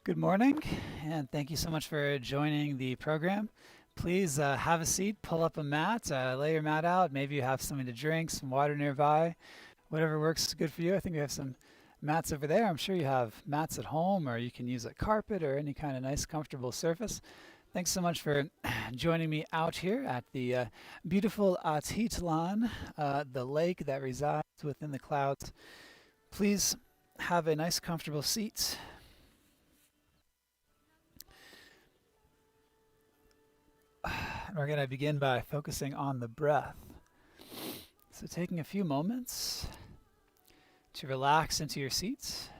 Good morning, and thank you so much for joining the program. Please have a seat, pull up a mat, lay your mat out. Maybe you have something to drink, some water nearby, whatever works good for you. I think we have some mats over there. I'm sure you have mats at home, or you can use a carpet or any kind of nice, comfortable surface. Thanks so much for joining me out here at the beautiful Atitlan, the lake that resides within the clouds. Please have a nice, comfortable seat. We're going to begin by focusing on the breath. So taking a few moments to relax into your seats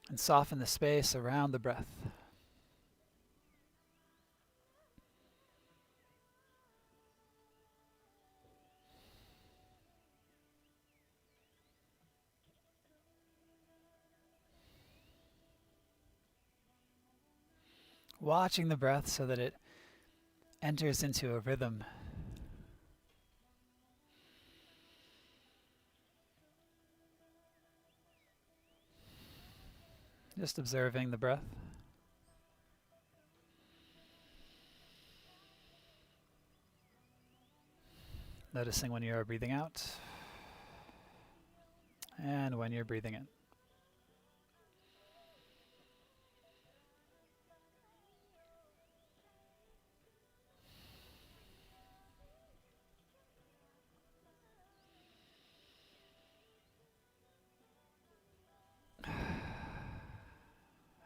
and soften the space around the breath. Watching the breath so that it enters into a rhythm. Just observing the breath. Noticing when you are breathing out and when you're breathing in.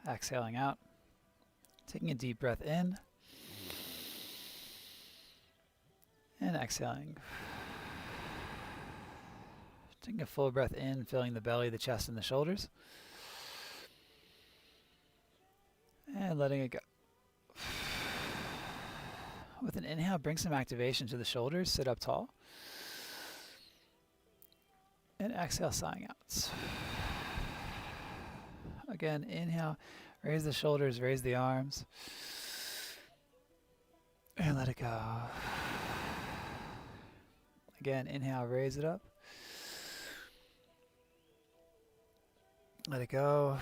Exhaling out. Taking a deep breath in and exhaling. Taking a full breath in, filling the belly, the chest, and the shoulders. And letting it go. With an inhale, bring some activation to the shoulders. Sit up tall. And exhale, sighing out. Again, inhale, raise the shoulders, raise the arms. And let it go. Again, inhale, raise it up. Let it go.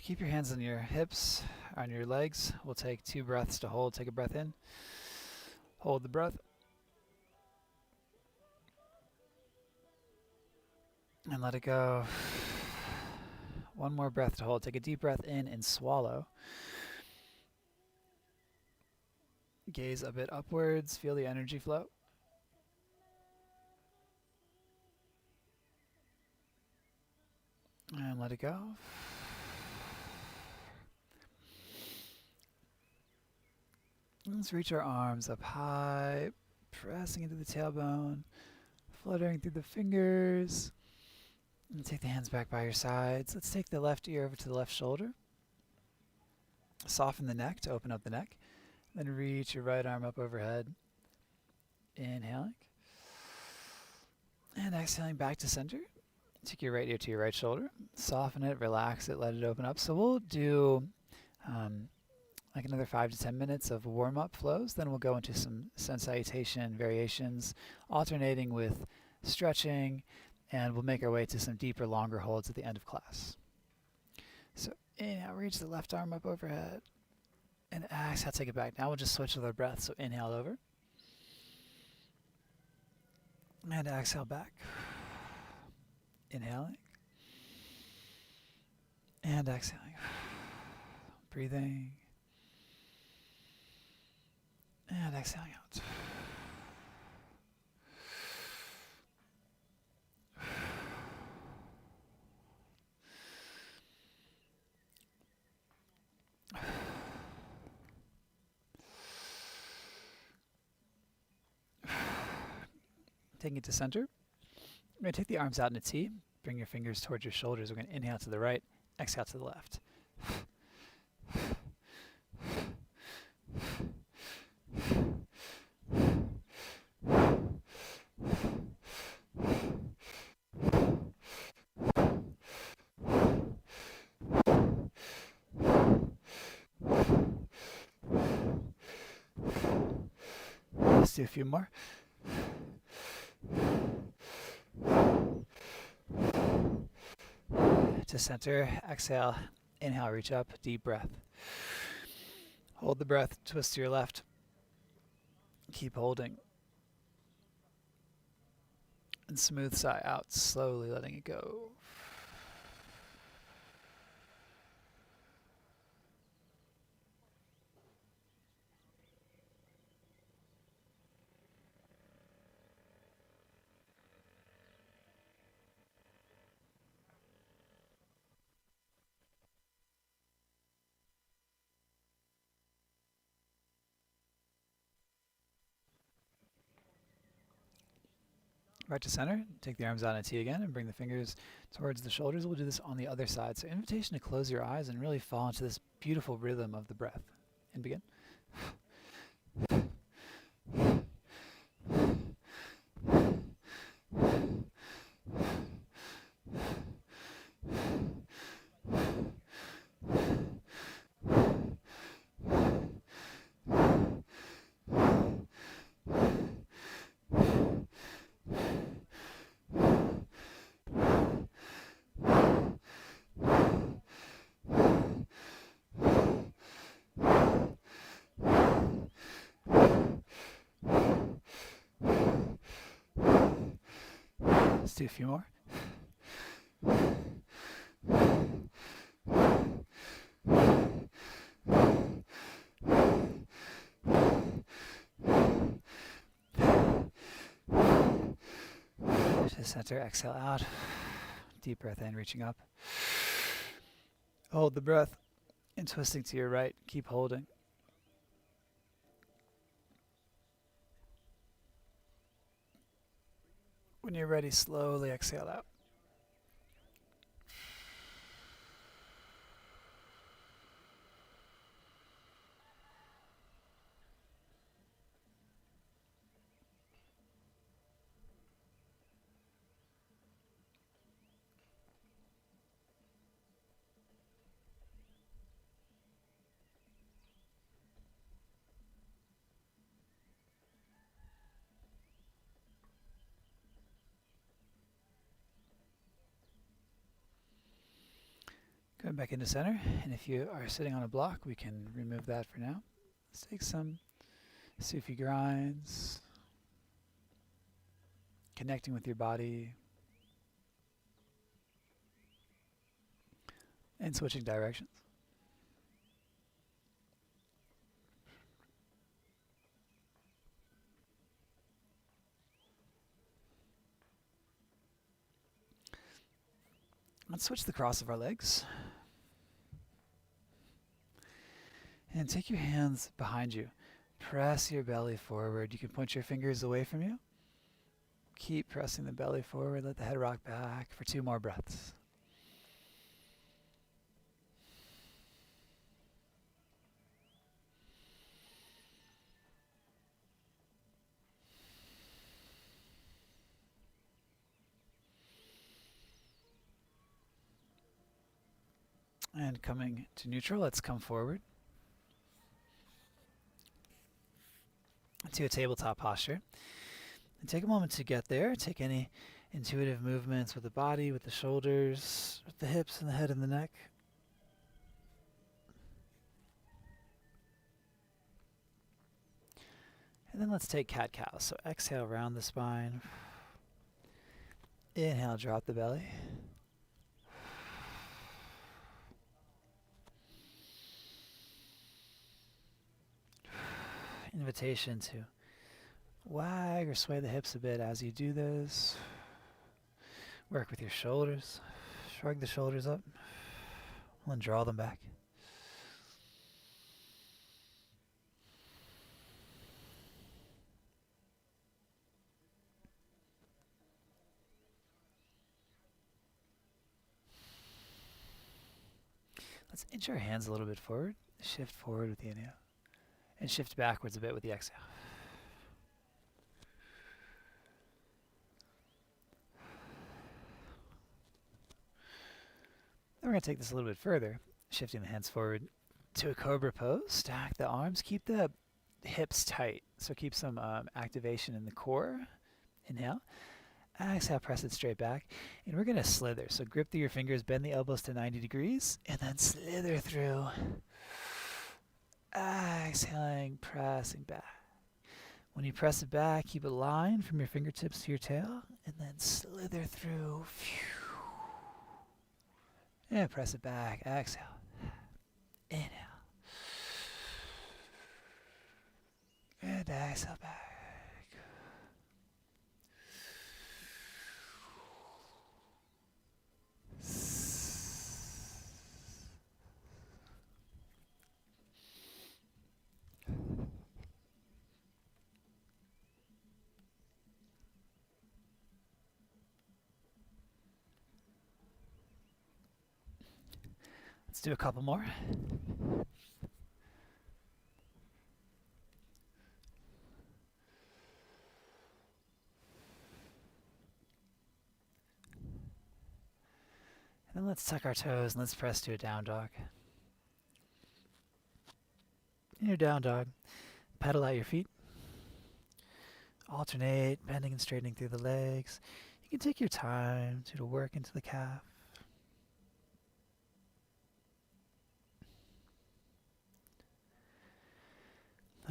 Keep your hands on your hips, on your legs. We'll take 2 breaths to hold. Take a breath in. Hold the breath. And let it go. 1 more breath to hold. Take a deep breath in and swallow. Gaze a bit upwards. Feel the energy flow. And let it go. Let's reach our arms up high, pressing into the tailbone, fluttering through the fingers. And take the hands back by your sides. Let's take the left ear over to the left shoulder. Soften the neck to open up the neck. Then reach your right arm up overhead. Inhaling. And exhaling back to center. Take your right ear to your right shoulder. Soften it, relax it, let it open up. So we'll do like another 5 to 10 minutes of warm-up flows. Then we'll go into some sun salutation variations, alternating with stretching, and we'll make our way to some deeper, longer holds at the end of class. So inhale, reach the left arm up overhead. And exhale, take it back. Now we'll just switch with our breath. So inhale over. And exhale back. Inhaling. And exhaling. Breathing. And exhaling out. Taking it to center. We're going to take the arms out in a T. Bring your fingers towards your shoulders. We're going to inhale to the right, exhale to the left. Let's do a few more. to center. Exhale. Inhale, reach up. Deep breath. Hold the breath. Twist to your left. Keep holding. And smooth sigh out, slowly letting it go. Right to center. Take the arms out in a T again and bring the fingers towards the shoulders. We'll do this on the other side. So invitation to close your eyes and really fall into this beautiful rhythm of the breath. And begin. Let's do a few more. To center, exhale out. Deep breath in, reaching up. Hold the breath and twisting to your right. Keep holding. When you're ready, slowly exhale out. Going back into center, and if you are sitting on a block, we can remove that for now. Let's take some Sufi grinds, connecting with your body, and switching directions. Let's switch the cross of our legs. And take your hands behind you. Press your belly forward. You can point your fingers away from you. Keep pressing the belly forward. Let the head rock back for 2 more breaths. And coming to neutral, let's come forward to a tabletop posture. And take a moment to get there. Take any intuitive movements with the body, with the shoulders, with the hips and the head and the neck. And then let's take cat-cow. So exhale, round the spine. Inhale, drop the belly. Invitation to wag or sway the hips a bit as you do this. Work with your shoulders. Shrug the shoulders up and then draw them back. Let's inch our hands a little bit forward. Shift forward with the inhale. And shift backwards a bit with the exhale. Then we're going to take this a little bit further, shifting the hands forward to a cobra pose. Stack the arms. Keep the hips tight. So keep some activation in the core. Inhale. Exhale, press it straight back. And we're going to slither. So grip through your fingers, bend the elbows to 90 degrees, and then slither through. Exhaling, pressing back. When you press it back, keep a line from your fingertips to your tail, and then slither through. And press it back. Exhale. Inhale. And exhale back. Let's do a couple more. And then let's tuck our toes and let's press to a down dog. In your down dog, pedal out your feet. Alternate, bending and straightening through the legs. You can take your time to work into the calf.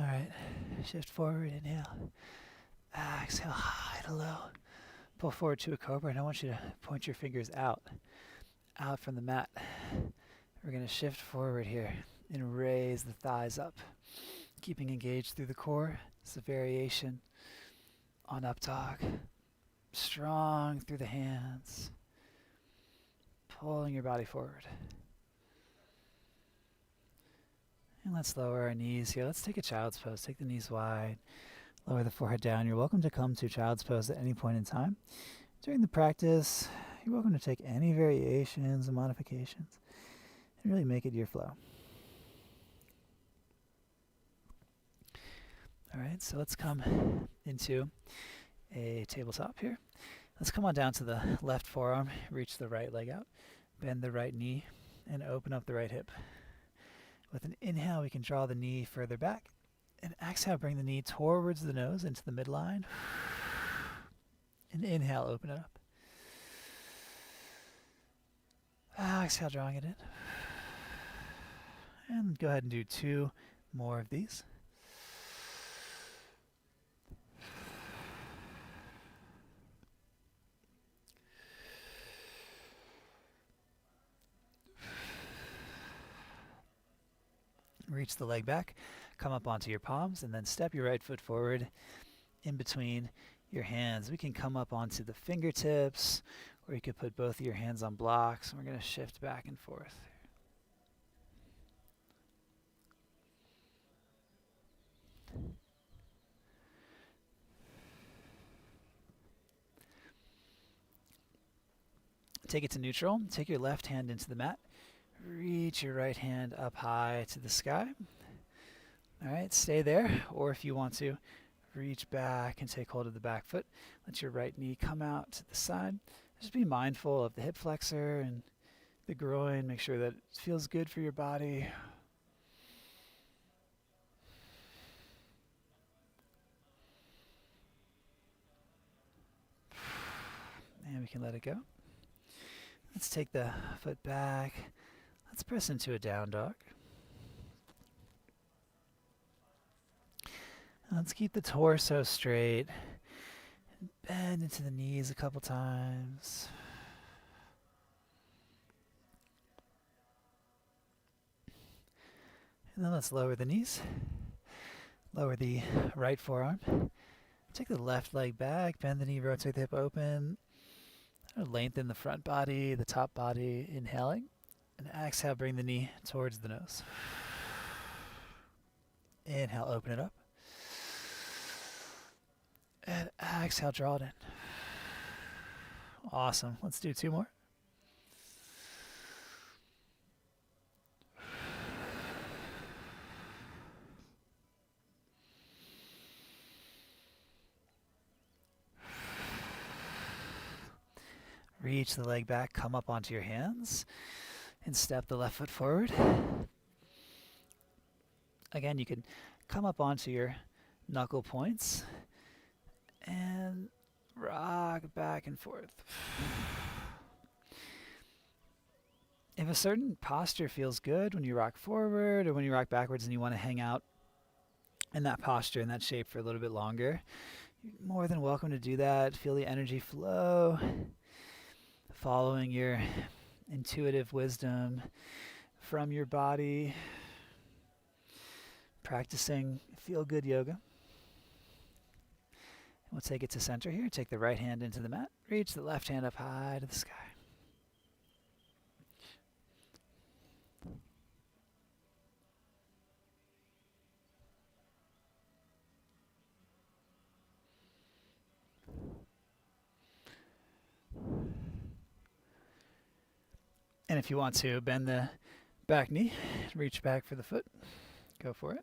All right, shift forward, inhale. Exhale, high to low. Pull forward to a cobra, and I want you to point your fingers out from the mat. We're going to shift forward here and raise the thighs up, keeping engaged through the core. It's a variation on up dog. Strong through the hands, pulling your body forward. And let's lower our knees here. Let's take a child's pose. Take the knees wide. Lower the forehead down. You're welcome to come to child's pose at any point in time. During the practice, you're welcome to take any variations and modifications and really make it your flow. All right, so let's come into a tabletop here. Let's come on down to the left forearm, reach the right leg out, bend the right knee, and open up the right hip. With an inhale, we can draw the knee further back. And exhale, bring the knee towards the nose into the midline. And inhale, open it up. Exhale, drawing it in. And go ahead and do 2 more of these. Reach the leg back, come up onto your palms, and then step your right foot forward in between your hands. We can come up onto the fingertips, or you could put both of your hands on blocks, and we're going to shift back and forth. Take it to neutral. Take your left hand into the mat. Reach your right hand up high to the sky. All right, stay there. Or if you want to, reach back and take hold of the back foot. Let your right knee come out to the side. Just be mindful of the hip flexor and the groin. Make sure that it feels good for your body. And we can let it go. Let's take the foot back. Let's press into a down dog. Let's keep the torso straight. Bend into the knees a couple times. And then let's lower the knees. Lower the right forearm. Take the left leg back, bend the knee, rotate the hip open. Lengthen the front body, the top body, inhaling. And exhale, bring the knee towards the nose. Inhale, open it up. And exhale, draw it in. Awesome. Let's do 2 more. Reach the leg back, come up onto your hands, and step the left foot forward. Again, you can come up onto your knuckle points and rock back and forth. If a certain posture feels good when you rock forward or when you rock backwards and you want to hang out in that posture, in that shape for a little bit longer, you're more than welcome to do that. Feel the energy flow, following your intuitive wisdom from your body, practicing feel-good yoga. We'll take it to center here. Take the right hand into the mat. Reach the left hand up high to the sky. And if you want to bend the back knee, reach back for the foot. Go for it.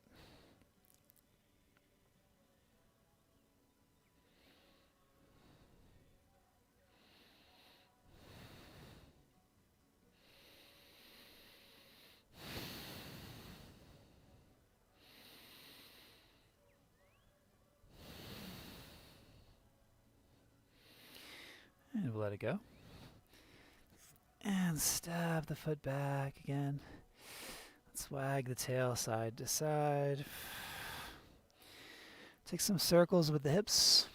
And we'll let it go. And stab the foot back again. Let's wag the tail side to side. Take some circles with the hips.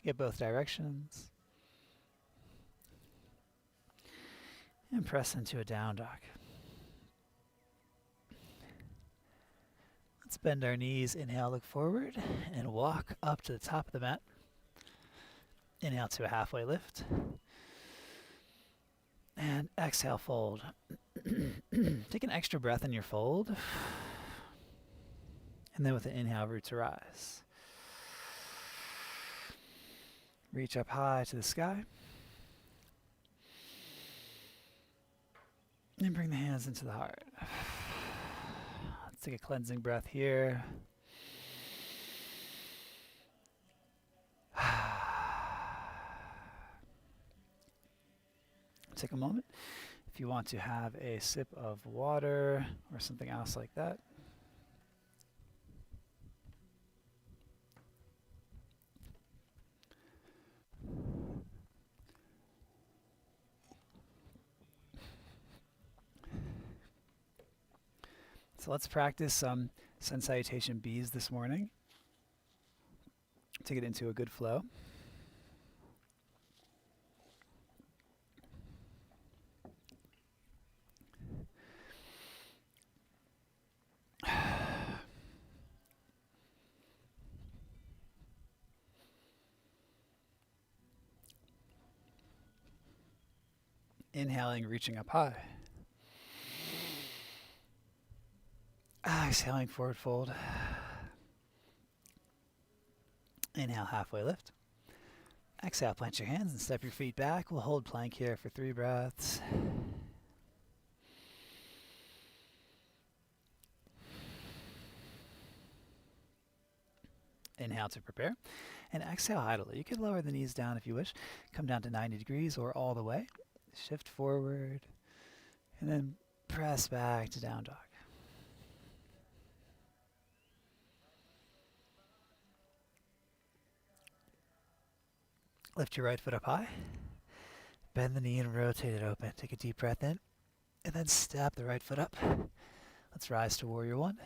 Get both directions. And press into a down dog. Let's bend our knees. Inhale, look forward, and walk up to the top of the mat. Inhale to a halfway lift. And exhale, fold. Take an extra breath in your fold. And then with an inhale, root to rise. Reach up high to the sky. And bring the hands into the heart. Let's take a cleansing breath here. Take a moment. If you want to have a sip of water or something else like that. So let's practice some sun salutation bees this morning to get into a good flow. Inhaling, reaching up high. Exhaling, forward fold. Inhale, halfway lift. Exhale, plant your hands and step your feet back. We'll hold plank here for 3 breaths. Inhale to prepare. And exhale idly. You can lower the knees down if you wish. Come down to 90 degrees or all the way. Shift forward. And then press back to down dog. Lift your right foot up high. Bend the knee and rotate it open. Take a deep breath in. And then step the right foot up. Let's rise to warrior 1.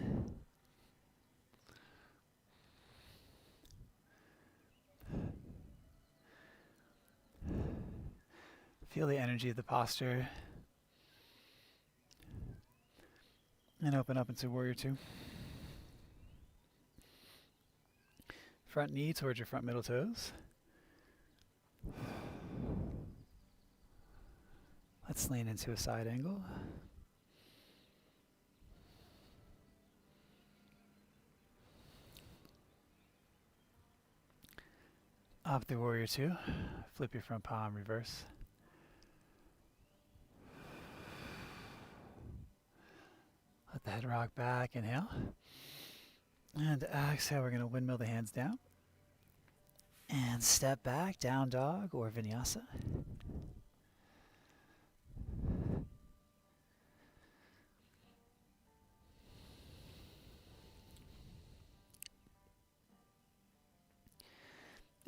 Feel the energy of the posture. And open up into warrior 2. Front knee towards your front middle toes. Let's lean into a side angle. Up through warrior 2. Flip your front palm, reverse. Let the head rock back, inhale. And exhale, we're going to windmill the hands down. And step back, down dog or vinyasa.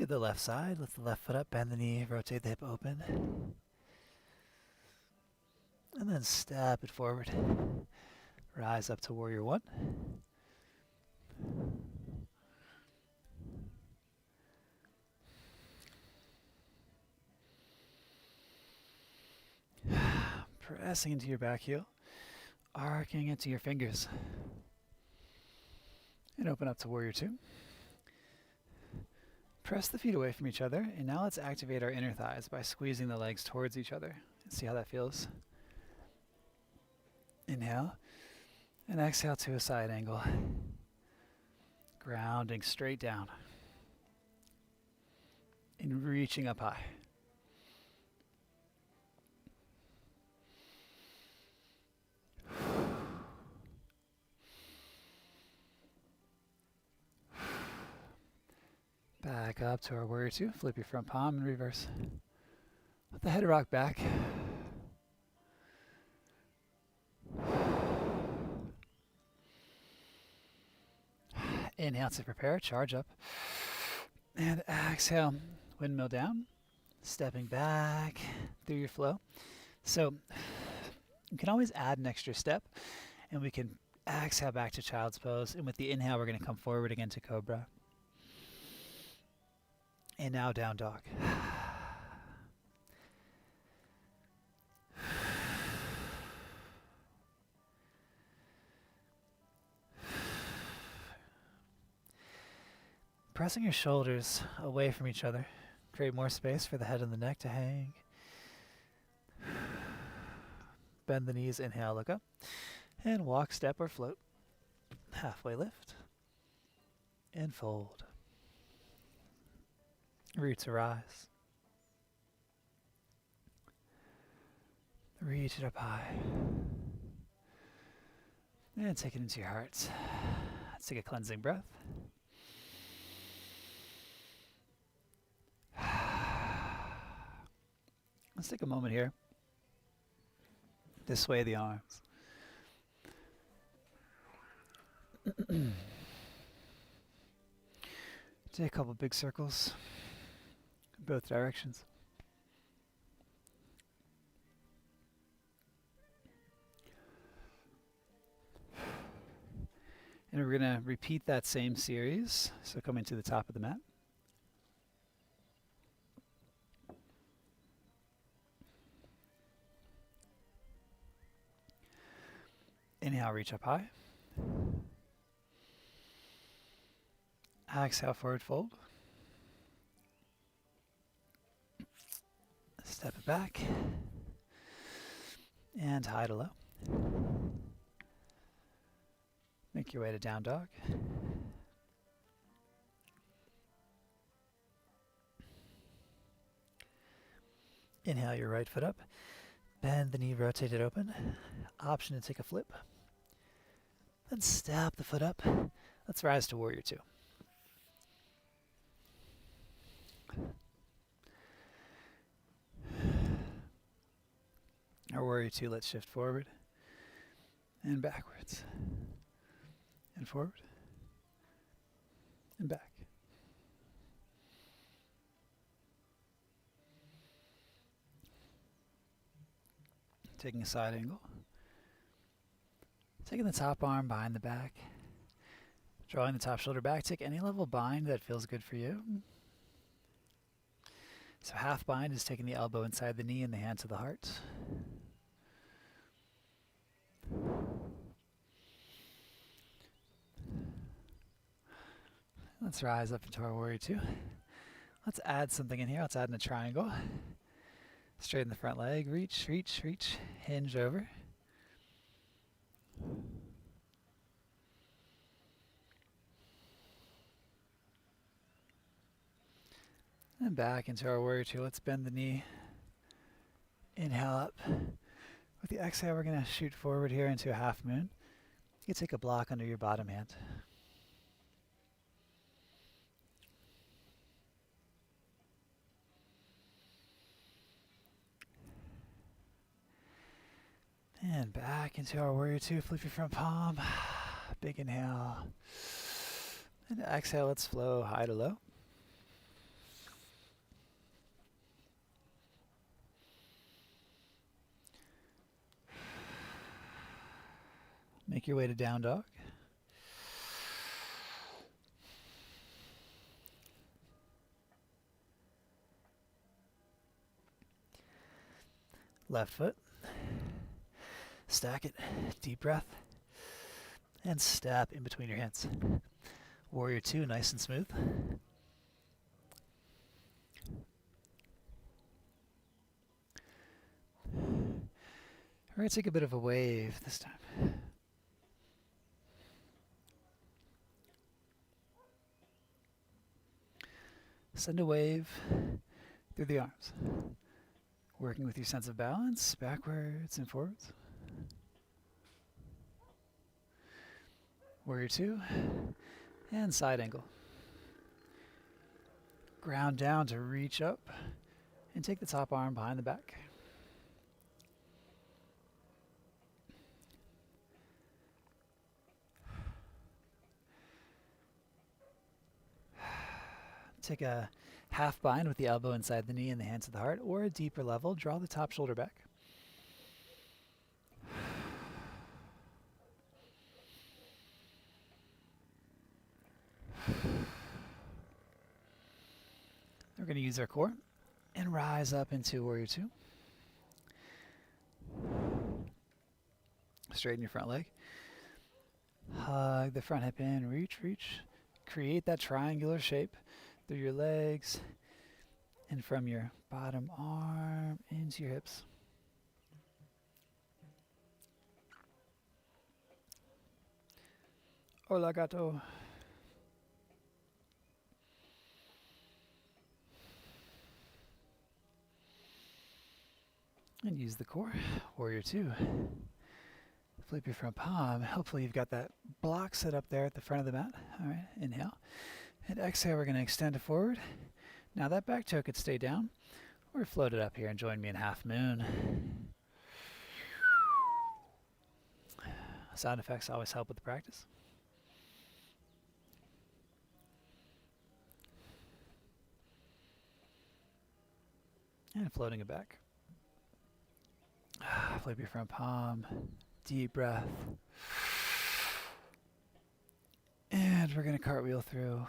Do the left side, lift the left foot up, bend the knee, rotate the hip open. And then step it forward. Rise up to warrior one. Pressing into your back heel, arcing into your fingers. And open up to warrior two. Press the feet away from each other, and now let's activate our inner thighs by squeezing the legs towards each other. See how that feels? Inhale, and exhale to a side angle. Grounding straight down. And reaching up high. Back up to our warrior two. Flip your front palm and reverse. Let the head rock back. Inhale to prepare, charge up. And exhale, windmill down. Stepping back through your flow. So you can always add an extra step, and we can exhale back to child's pose. And with the inhale, we're going to come forward again to cobra. And now down dog. Pressing your shoulders away from each other. Create more space for the head and the neck to hang. Bend the knees, inhale, look up. And walk, step, or float. Halfway lift. And fold. Root to rise. Reach it up high. And take it into your heart. Let's take a cleansing breath. Let's take a moment here. This way the arms. Take a couple big circles. Both directions. And we're going to repeat that same series. So coming to the top of the mat. Inhale, reach up high. Exhale, forward fold. Step it back. And high to low. Make your way to down dog. Inhale your right foot up. Bend the knee, rotate it open. Option to take a flip. Then step the foot up. Let's rise to warrior two. Our warrior two, let's shift forward and backwards. And forward and back. Taking a side angle. Taking the top arm behind the back. Drawing the top shoulder back. Take any level bind that feels good for you. So half bind is taking the elbow inside the knee and the hand to the heart. Let's rise up into our warrior two. Let's add something in here. Let's add in a triangle. Straighten the front leg. Reach, reach, reach. Hinge over. And back into our warrior two. Let's bend the knee. Inhale up. With the exhale, we're going to shoot forward here into a half moon. You can take a block under your bottom hand. And back into our warrior two. Flip your front palm. Big inhale. And exhale, let's flow high to low. Make your way to down dog. Left foot. Stack it. Deep breath. And step in between your hands. Warrior 2, nice and smooth. We're going to take a bit of a wave this time. Send a wave through the arms. Working with your sense of balance, backwards and forwards. Warrior 2, and side angle. Ground down to reach up, and take the top arm behind the back. Take a half bind with the elbow inside the knee and the hand to the heart, or a deeper level, draw the top shoulder back. We're going to use our core and rise up into Warrior 2. Straighten your front leg. Hug the front hip in, reach. Create that triangular shape through your legs and from your bottom arm into your hips. Hola gato. And use the core. Warrior 2. Flip your front palm. Hopefully you've got that block set up there at the front of the mat. All right, inhale. And exhale, we're going to extend it forward. Now that back toe could stay down or float it up here and join me in half moon. Sound effects always help with the practice. And floating it back. Flip your front palm. Deep breath. And we're going to cartwheel through.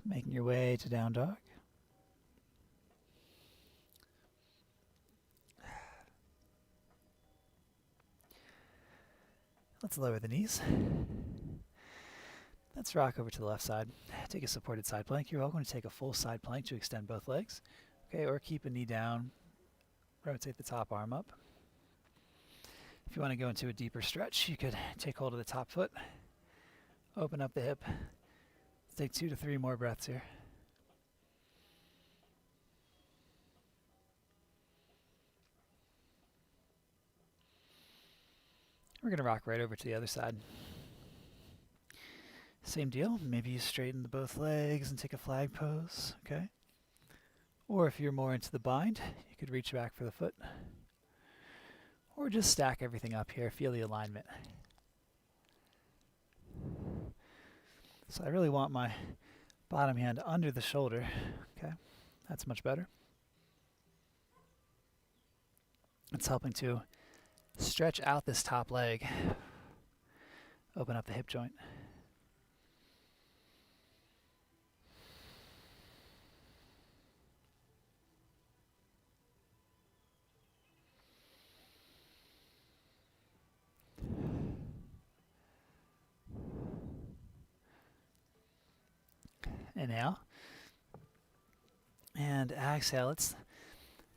Making your way to down dog. Let's lower the knees. Let's rock over to the left side. Take a supported side plank. You're welcome to take a full side plank to extend both legs. Okay, or keep a knee down. Rotate the top arm up. If you want to go into a deeper stretch, you could take hold of the top foot. Open up the hip. Let's take 2 to 3 more breaths here. We're going to rock right over to the other side. Same deal. Maybe you straighten both legs and take a flag pose, okay? Or if you're more into the bind, you could reach back for the foot. Or just stack everything up here. Feel the alignment. So I really want my bottom hand under the shoulder, okay? That's much better. It's helping to stretch out this top leg. Open up the hip joint. Inhale. And exhale. Let's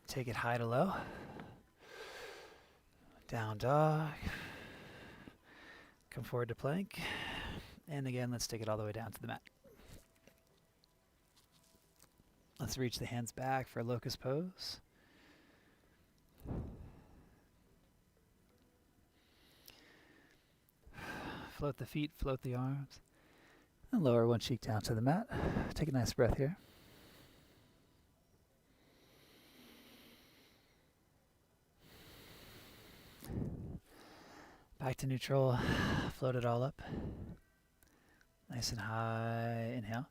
take it high to low. Down dog. Come forward to plank. And again, let's take it all the way down to the mat. Let's reach the hands back for locust pose. Float the feet, float the arms. And lower one cheek down to the mat. Take a nice breath here. Back to neutral. Float it all up. Nice and high. Inhale.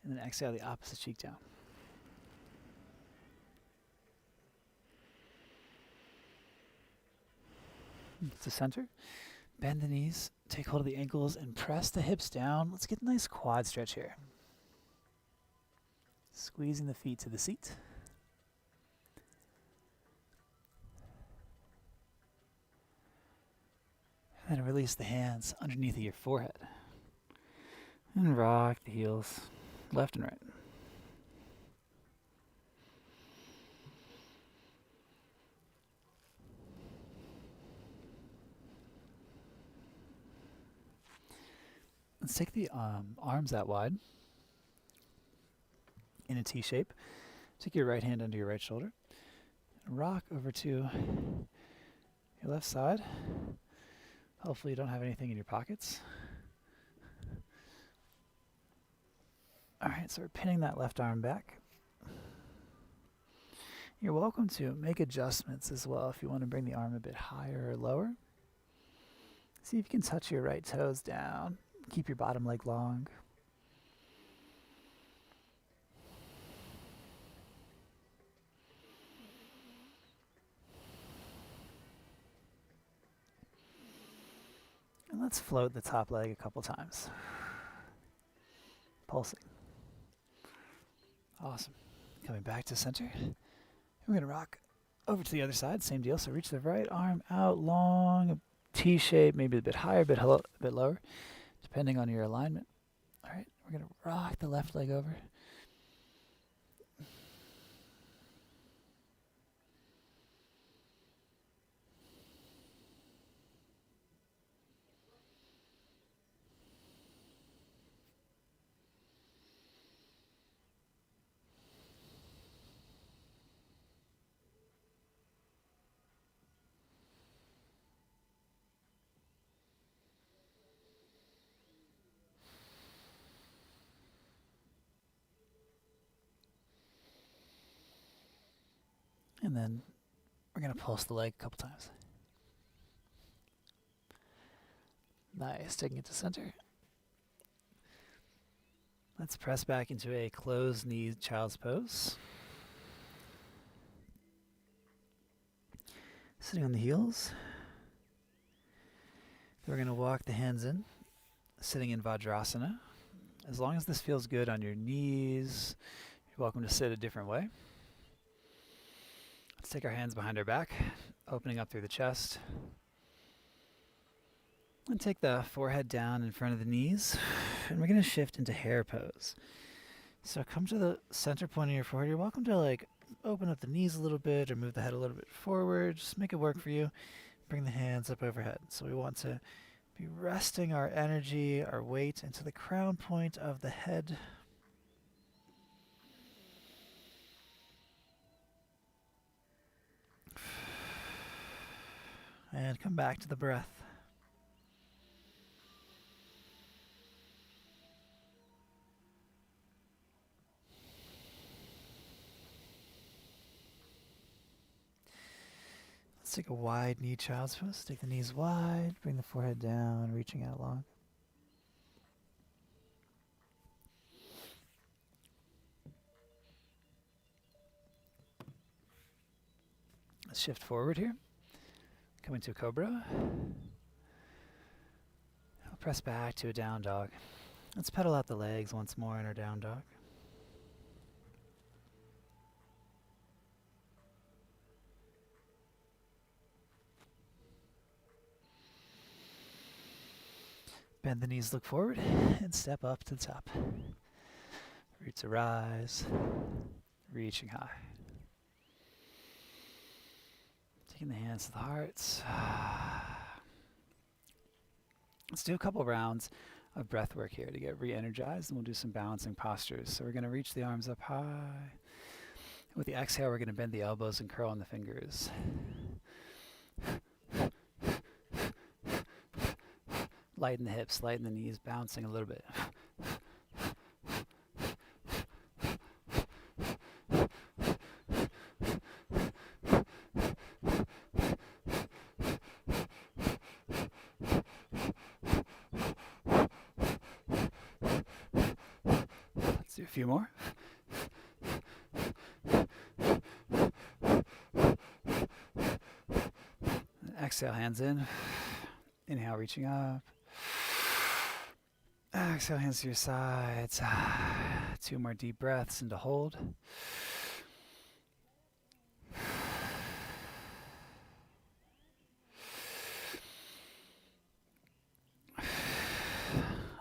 And then exhale the opposite cheek down. To center. Bend the knees, take hold of the ankles, and press the hips down. Let's get a nice quad stretch here. Squeezing the feet to the seat. And then release the hands underneath of your forehead. And rock the heels left and right. Let's take the arms out wide in a T shape. Take your right hand under your right shoulder. And rock over to your left side. Hopefully you don't have anything in your pockets. Alright, so we're pinning that left arm back. You're welcome to make adjustments as well if you want to bring the arm a bit higher or lower. See if you can touch your right toes down. Keep your bottom leg long. And let's float the top leg a couple times. Pulsing. Awesome. Coming back to center. We're going to rock over to the other side. Same deal. So reach the right arm out long, T shape, maybe a bit higher, a bit lower, depending on your alignment. All right. We're going to rock the left leg over. And then we're going to pulse the leg a couple times. Nice. Taking it to center. Let's press back into a closed knee child's pose. Sitting on the heels. Then we're going to walk the hands in, sitting in Vajrasana. As long as this feels good on your knees, you're welcome to sit a different way. Let's take our hands behind our back, opening up through the chest. And take the forehead down in front of the knees. And we're going to shift into hare pose. So come to the center point of your forehead. You're welcome to open up the knees a little bit or move the head a little bit forward. Just make it work for you. Bring the hands up overhead. So we want to be resting our energy, our weight into the crown point of the head. And come back to the breath. Let's take a wide knee child's pose. Take the knees wide, bring the forehead down, reaching out long. Let's shift forward here. Coming to a cobra. I'll press back to a down dog. Let's pedal out the legs once more in our down dog. Bend the knees, look forward, and step up to the top. Roots arise, reaching high. Taking the hands to the hearts. Let's do a couple rounds of breath work here to get re-energized, and we'll do some balancing postures. So we're going to reach the arms up high. With the exhale, we're going to bend the elbows and curl on the fingers. Lighten the hips, lighten the knees, bouncing a little bit. Let's Do a few more. Exhale, hands in. Inhale, reaching up. Exhale, hands to your sides. 2 more deep breaths into hold.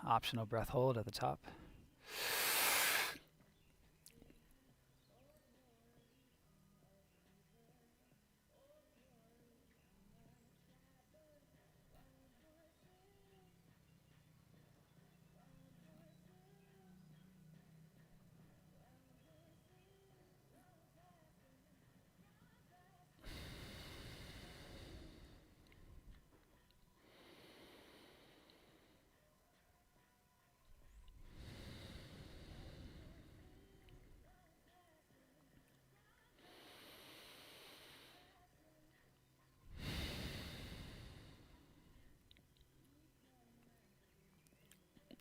Optional breath hold at the top.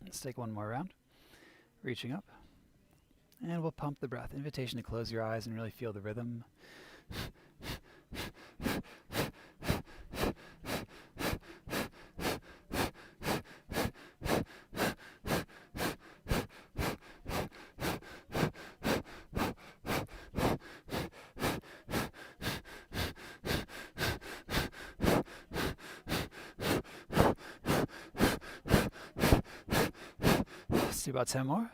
Let's take one more round. Reaching up. And we'll pump the breath. Invitation to close your eyes and really feel the rhythm. Let's do about 10 more.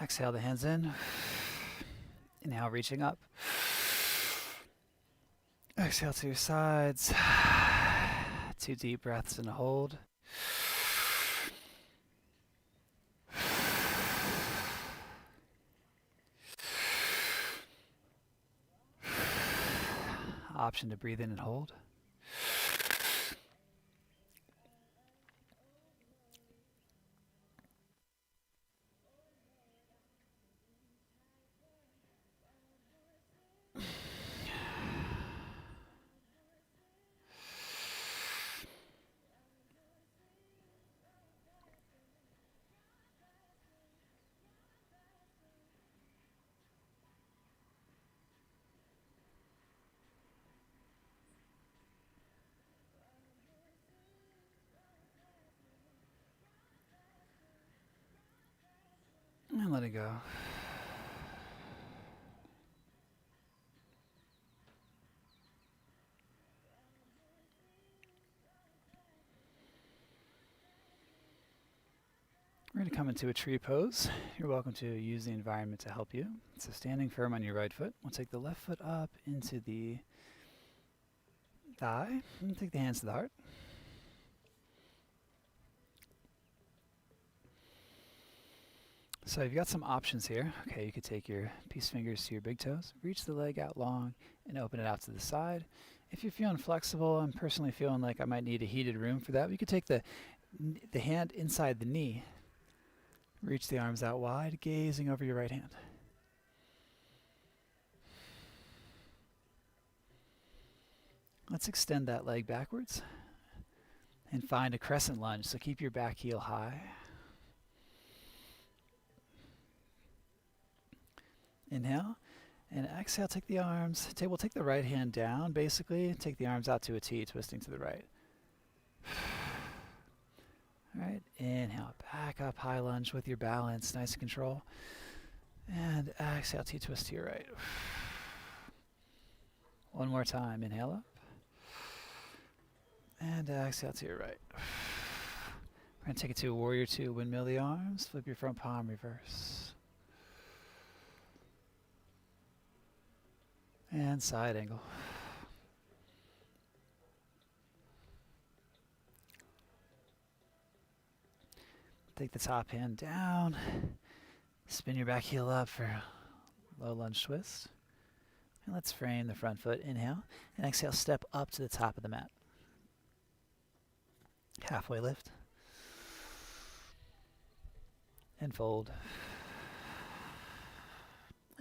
Exhale the hands in. Inhale, reaching up. Exhale to your sides. 2 deep breaths and hold. Option to breathe in and hold. And let it go. We're going to come into a tree pose. You're welcome to use the environment to help you. So standing firm on your right foot, we'll take the left foot up into the thigh and take the hands to the heart. So you've got some options here. Okay, you could take your peace fingers to your big toes, reach the leg out long, and open it out to the side. If you're feeling flexible, I'm personally feeling like I might need a heated room for that. You could take the hand inside the knee, reach the arms out wide, gazing over your right hand. Let's extend that leg backwards and find a crescent lunge. So keep your back heel high. Inhale and exhale, take the arms, we'll take the right hand down basically, take the arms out to a T, twisting to the right. All right, inhale, back up, high lunge with your balance, nice control. And exhale, T twist to your right. One more time, inhale up. And exhale to your right. We're gonna take it to a warrior 2, windmill the arms, flip your front palm, reverse. And side angle. Take the top hand down. Spin your back heel up for low lunge twist. And let's frame the front foot. Inhale. And exhale, step up to the top of the mat. Halfway lift. And fold.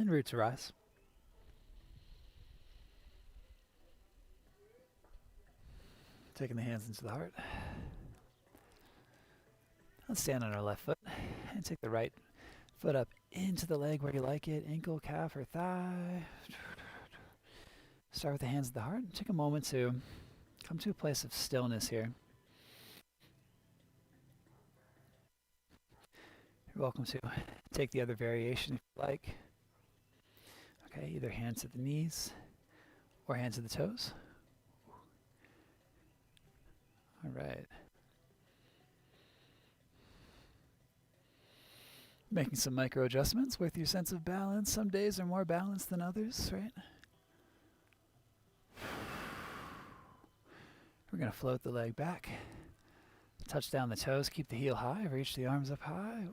and root to rise. Taking the hands into the heart. Let's stand on our left foot and take the right foot up into the leg where you like it, ankle, calf, or thigh. Start with the hands at the heart. Take a moment to come to a place of stillness here. You're welcome to take the other variation if you like. Okay, either hands at the knees or hands at the toes. All right. Making some micro adjustments with your sense of balance. Some days are more balanced than others, right? We're going to float the leg back. Touch down the toes, keep the heel high, reach the arms up high.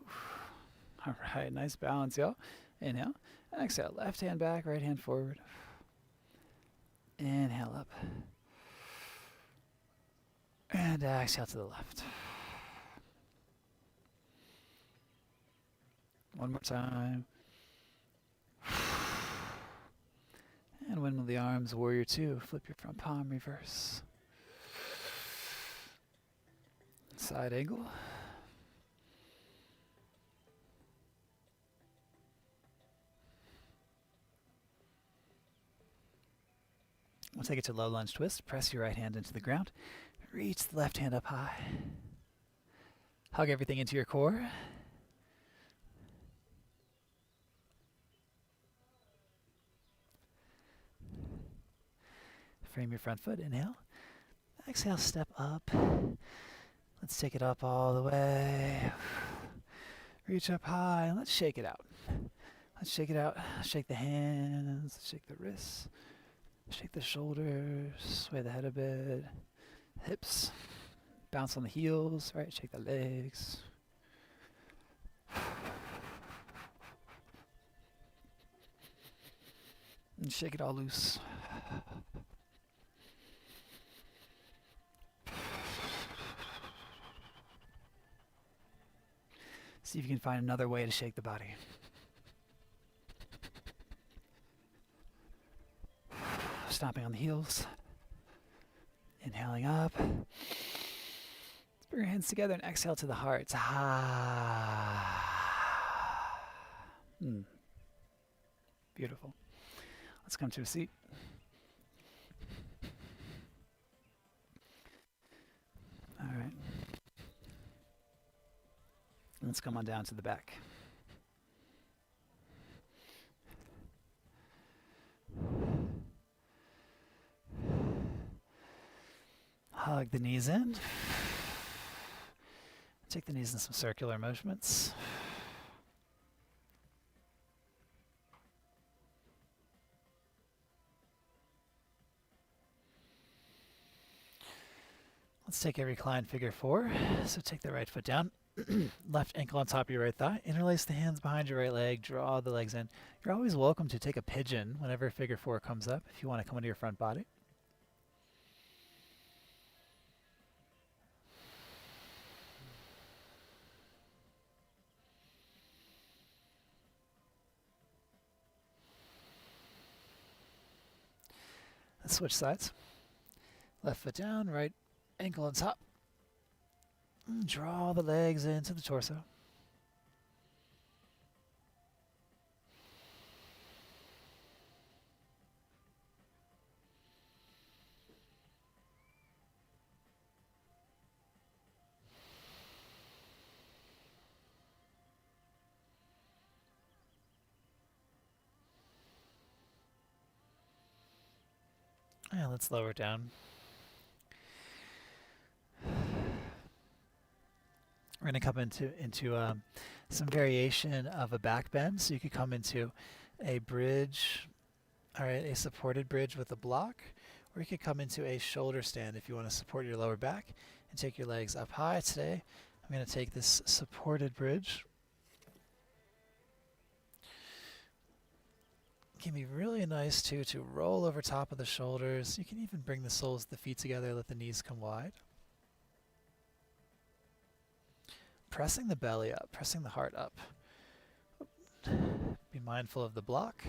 All right, nice balance, y'all. Inhale, exhale, left hand back, right hand forward. Inhale up. And exhale to the left. One more time. And windmill the arms, warrior two. Flip your front palm, reverse. Side angle. We'll take it to low lunge twist. Press your right hand into the ground. Reach the left hand up high. Hug everything into your core. Frame your front foot. Inhale. Exhale, step up. Let's take it up all the way. Reach up high and let's shake it out. Let's shake it out. Shake the hands, shake the wrists, shake the shoulders, sway the head a bit. Hips, bounce on the heels, right? Shake the legs. And shake it all loose. See if you can find another way to shake the body. Stomping on the heels. Inhaling up. Let's bring your hands together and exhale to the heart. Beautiful. Let's come to a seat. All right. Let's come on down to the back. Hug the knees in. Take the knees in some circular movements. Let's take a reclined figure four. So take the right foot down. Left ankle on top of your right thigh. Interlace the hands behind your right leg. Draw the legs in. You're always welcome to take a pigeon whenever figure four comes up if you want to come into your front body. Let's switch sides. Left foot down, right ankle on top. Draw the legs into the torso. And let's lower it down. We're going to come into some variation of a back bend. So you could come into a bridge, all right, a supported bridge with a block, or you could come into a shoulder stand if you want to support your lower back and take your legs up high. Today, I'm going to take this supported bridge. It can be really nice too to roll over top of the shoulders. You can even bring the soles of the feet together, let the knees come wide. Pressing the belly up, pressing the heart up. Be mindful of the block.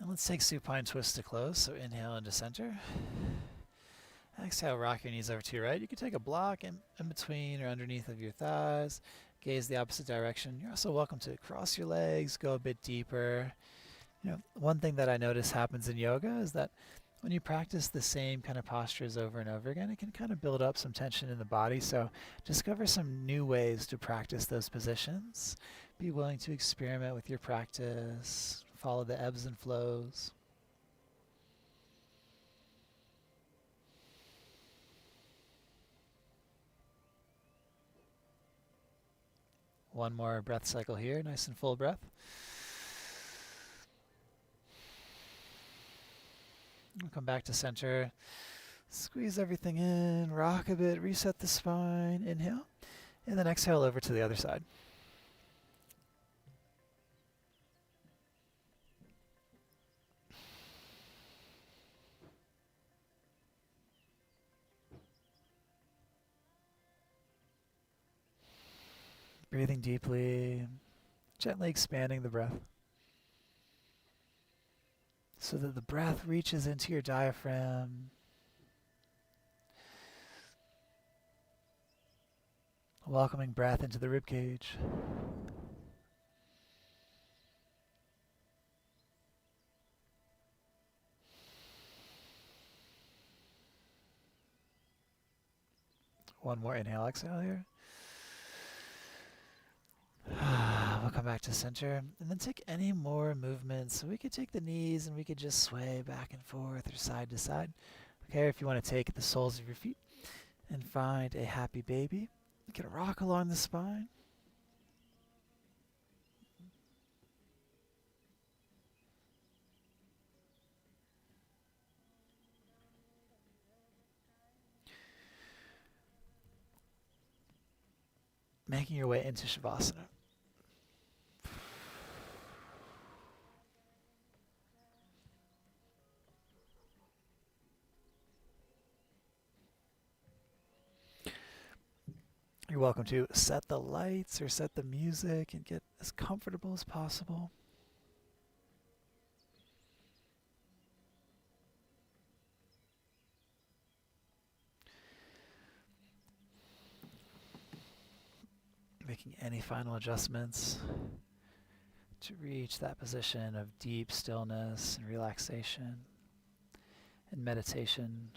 And let's take supine twist to close. So inhale into center. Exhale, rock your knees over to your right. You can take a block in between or underneath of your thighs. Gaze the opposite direction. You're also welcome to cross your legs, go a bit deeper. One thing that I notice happens in yoga is that when you practice the same kind of postures over and over again, it can kind of build up some tension in the body. So discover some new ways to practice those positions. Be willing to experiment with your practice. Follow the ebbs and flows. One more breath cycle here, nice and full breath. We'll come back to center. Squeeze everything in, rock a bit, reset the spine, inhale, and then exhale over to the other side. Breathing deeply, gently expanding the breath so that the breath reaches into your diaphragm. Welcoming breath into the rib cage. One more inhale, exhale here. We'll come back to center and then take any more movements. So we could take the knees and we could just sway back and forth or side to side. Okay, if you want to take the soles of your feet and find a happy baby, you can rock along the spine. Making your way into Shavasana. You're welcome to set the lights or set the music and get as comfortable as possible. Making any final adjustments to reach that position of deep stillness and relaxation and meditation.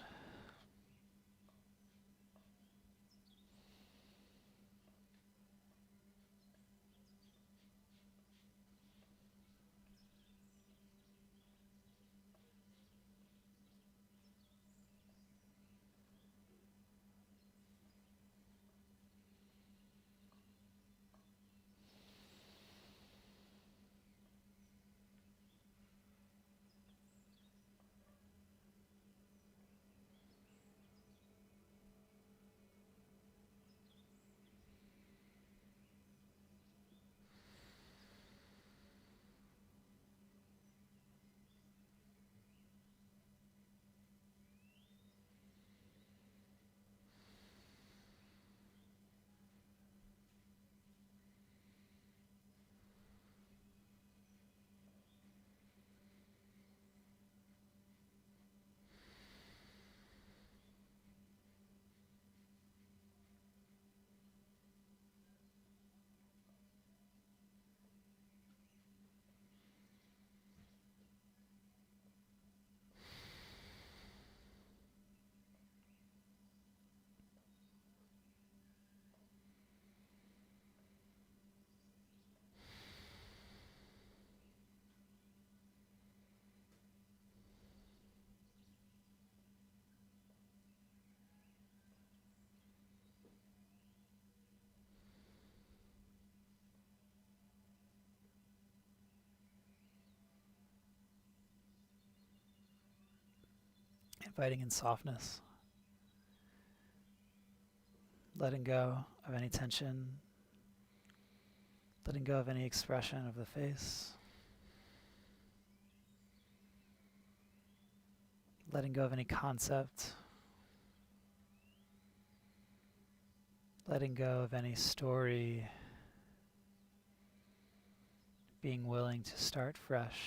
inviting in softness, letting go of any tension, letting go of any expression of the face, letting go of any concept, letting go of any story, being willing to start fresh.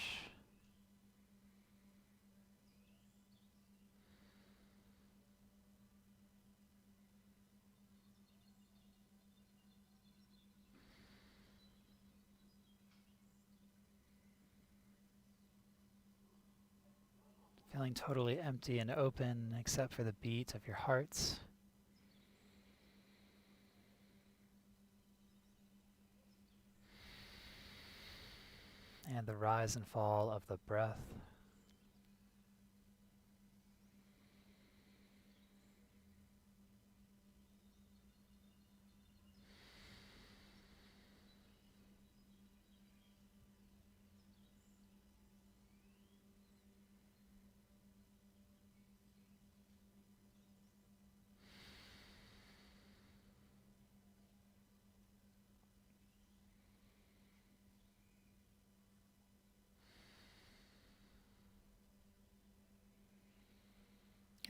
Feeling totally empty and open except for the beat of your heart and the rise and fall of the breath.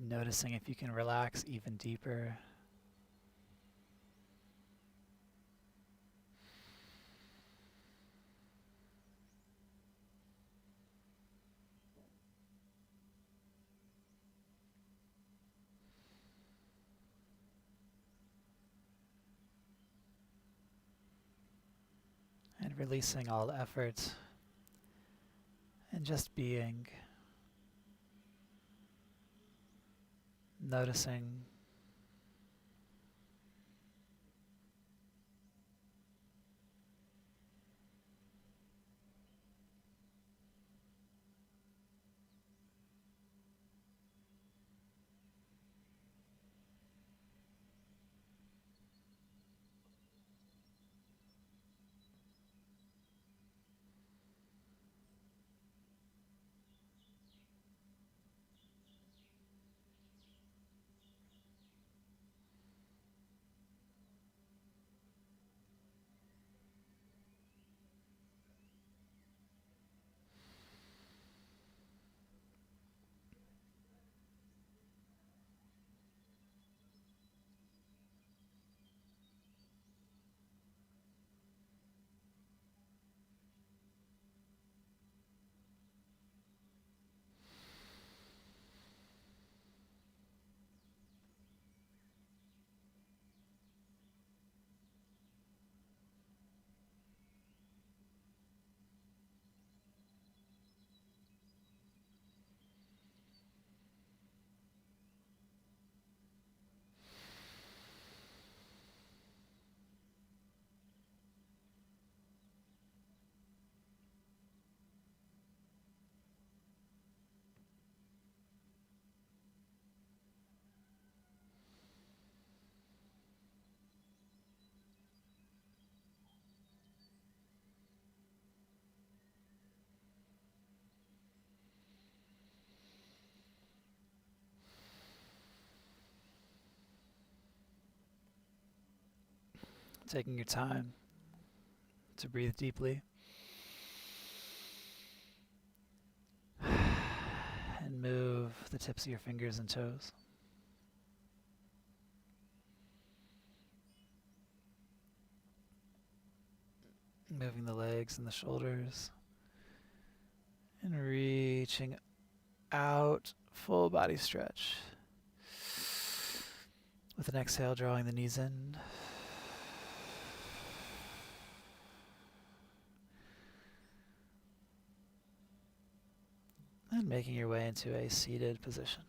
Noticing if you can relax even deeper. And releasing all effort and just being, noticing taking your time to breathe deeply and move the tips of your fingers and toes. Moving the legs and the shoulders and reaching out, full body stretch. With an exhale, drawing the knees in. And making your way into a seated position.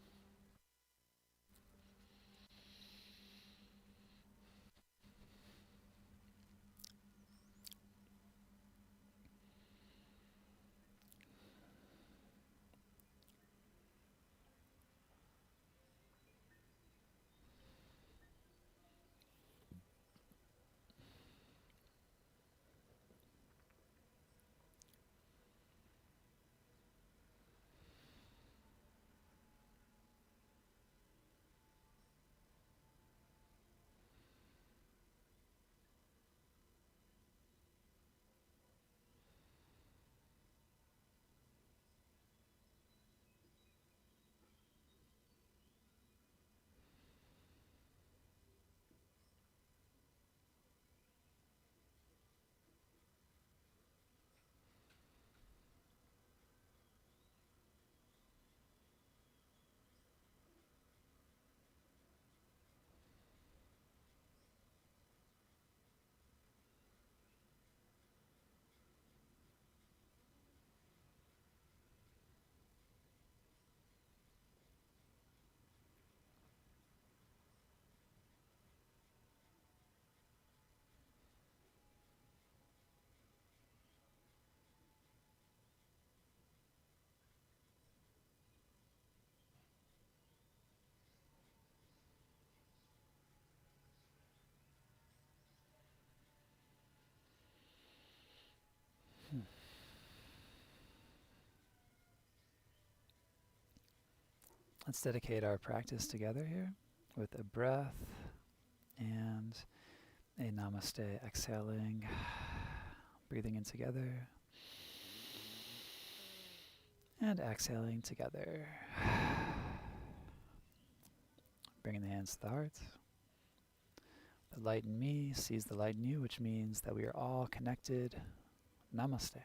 Let's dedicate our practice together here with a breath and a namaste, exhaling, breathing in together, and exhaling together. Bringing the hands to the heart. The light in me sees the light in you, which means that we are all connected. Namaste.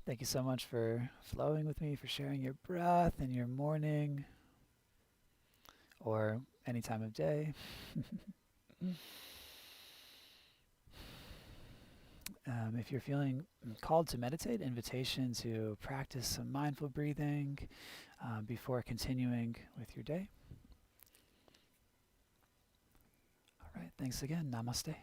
Thank you so much for flowing with me, for sharing your breath in your morning or any time of day. If you're feeling called to meditate, invitation to practice some mindful breathing before continuing with your day. All right, thanks again. Namaste.